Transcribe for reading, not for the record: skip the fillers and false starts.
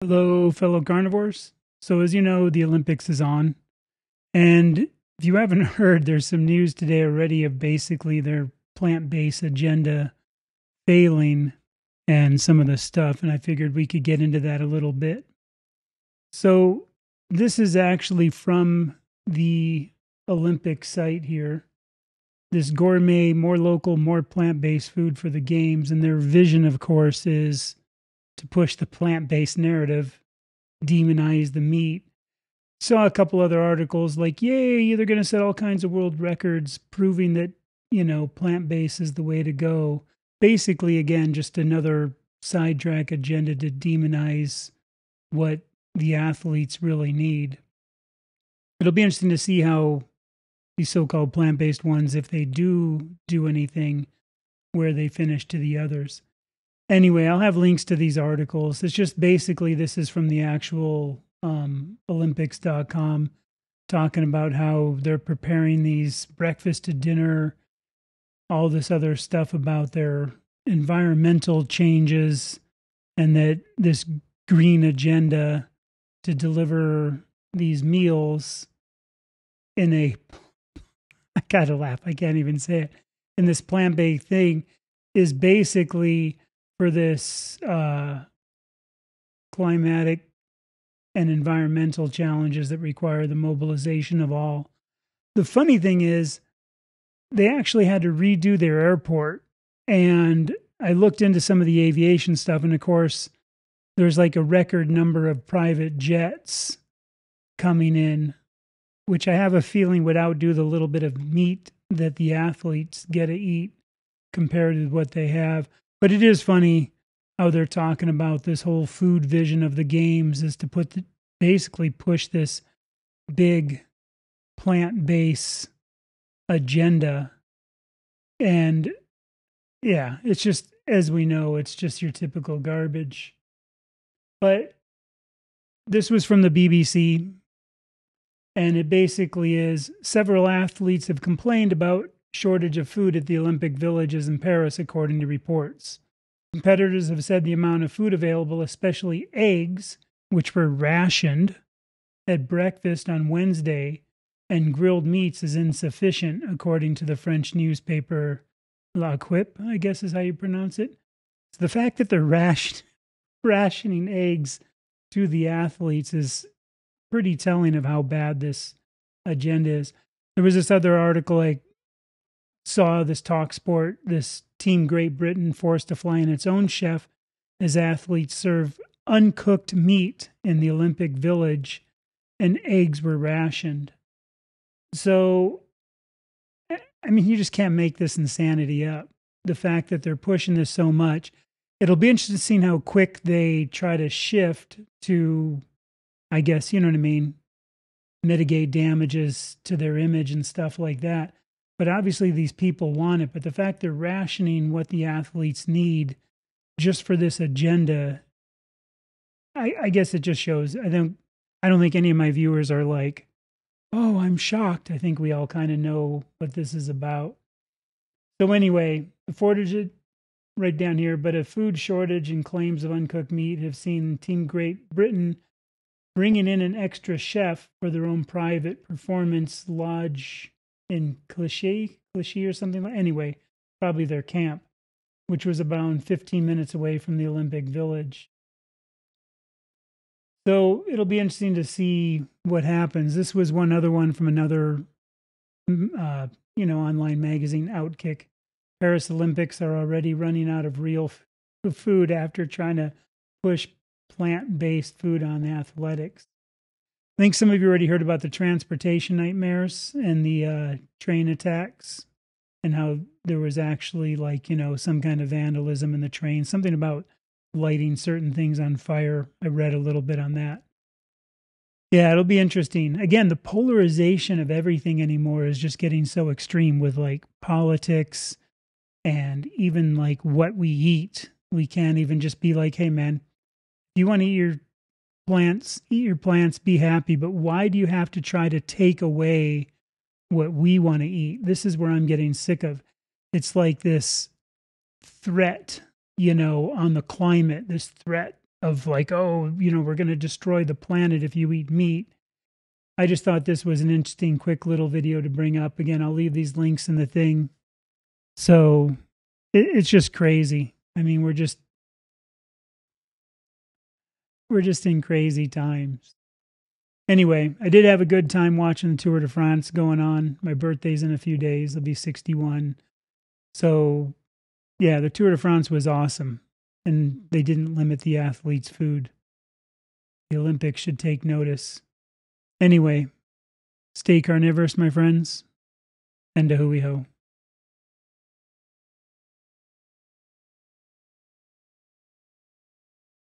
Hello, fellow carnivores. So, as you know, the Olympics is on. And if you haven't heard, there's some news today already of basically their plant based agenda failing and some of the stuff. And I figured we could get into that a little bit. So, this is actually from the Olympic site here. This gourmet, more local, more plant based food for the games. And their vision, of course, is to push the plant-based narrative, demonize the meat. Saw a couple other articles like, yay, they're going to set all kinds of world records proving that, plant-based is the way to go. Basically, again, just another sidetrack agenda to demonize what the athletes really need. It'll be interesting to see how these so-called plant-based ones, if they do anything, where they finish to the others. Anyway, I'll have links to these articles. It's just basically, this is from the actual Olympics.com, talking about how they're preparing these breakfast to dinner, all this other stuff about their environmental changes, and that this green agenda to deliver these meals in a, I gotta laugh, I can't even say it, in this plant-based thing is basically for this climatic and environmental challenges that require the mobilization of all. The funny thing is, they actually had to redo their airport. And I looked into some of the aviation stuff, and of course, there's like a record number of private jets coming in, which I have a feeling would outdo the little bit of meat that the athletes get to eat compared to what they have. But it is funny how they're talking about this whole food vision of the games is to basically push this big plant-based agenda. And yeah, it's just, as we know, it's just your typical garbage. But this was from the BBC, and it basically is several athletes have complained about shortage of food at the Olympic villages in Paris, according to reports. Competitors have said the amount of food available, especially eggs, which were rationed at breakfast on Wednesday, and grilled meats is insufficient, according to the French newspaper L'Equipe, I guess is how you pronounce it. So the fact that they're rationing eggs to the athletes is pretty telling of how bad this agenda is. There was this other article I saw, this talk sport, this Team Great Britain forced to fly in its own chef as athletes serve uncooked meat in the Olympic Village, and eggs were rationed. So, I mean, you just can't make this insanity up. The fact that they're pushing this so much, it'll be interesting to see how quick they try to shift to, I guess, you know what I mean, mitigate damages to their image and stuff like that. But obviously these people want it. But the fact they're rationing what the athletes need just for this agenda, I guess it just shows. I don't think any of my viewers are like, oh, I'm shocked. I think we all kind of know what this is about. So anyway, the shortage right down here, but a food shortage and claims of uncooked meat have seen Team Great Britain bringing in an extra chef for their own private performance lodge in Clichy or something like. Anyway, probably their camp, which was about 15 minutes away from the Olympic Village. So it'll be interesting to see what happens. This was one other one from another, online magazine, Outkick. Paris Olympics are already running out of real food after trying to push plant-based food on athletics. I think some of you already heard about the transportation nightmares and the train attacks, and how there was actually some kind of vandalism in the train, something about lighting certain things on fire. I read a little bit on that. Yeah, it'll be interesting. Again, the polarization of everything anymore is just getting so extreme with politics and even what we eat. We can't even just be like, hey man, if you want to eat your plants, be happy. But why do you have to try to take away what we want to eat? This is where I'm getting sick of. It's like this threat, on the climate, this threat of like, oh, we're going to destroy the planet if you eat meat. I just thought this was an interesting, quick little video to bring up. Again, I'll leave these links in the thing. So it's just crazy. I mean, we're just in crazy times. Anyway, I did have a good time watching the Tour de France going on. My birthday's in a few days. I'll be 61. So, yeah, the Tour de France was awesome. And they didn't limit the athletes' food. The Olympics should take notice. Anyway, stay carnivorous, my friends, and a hui ho.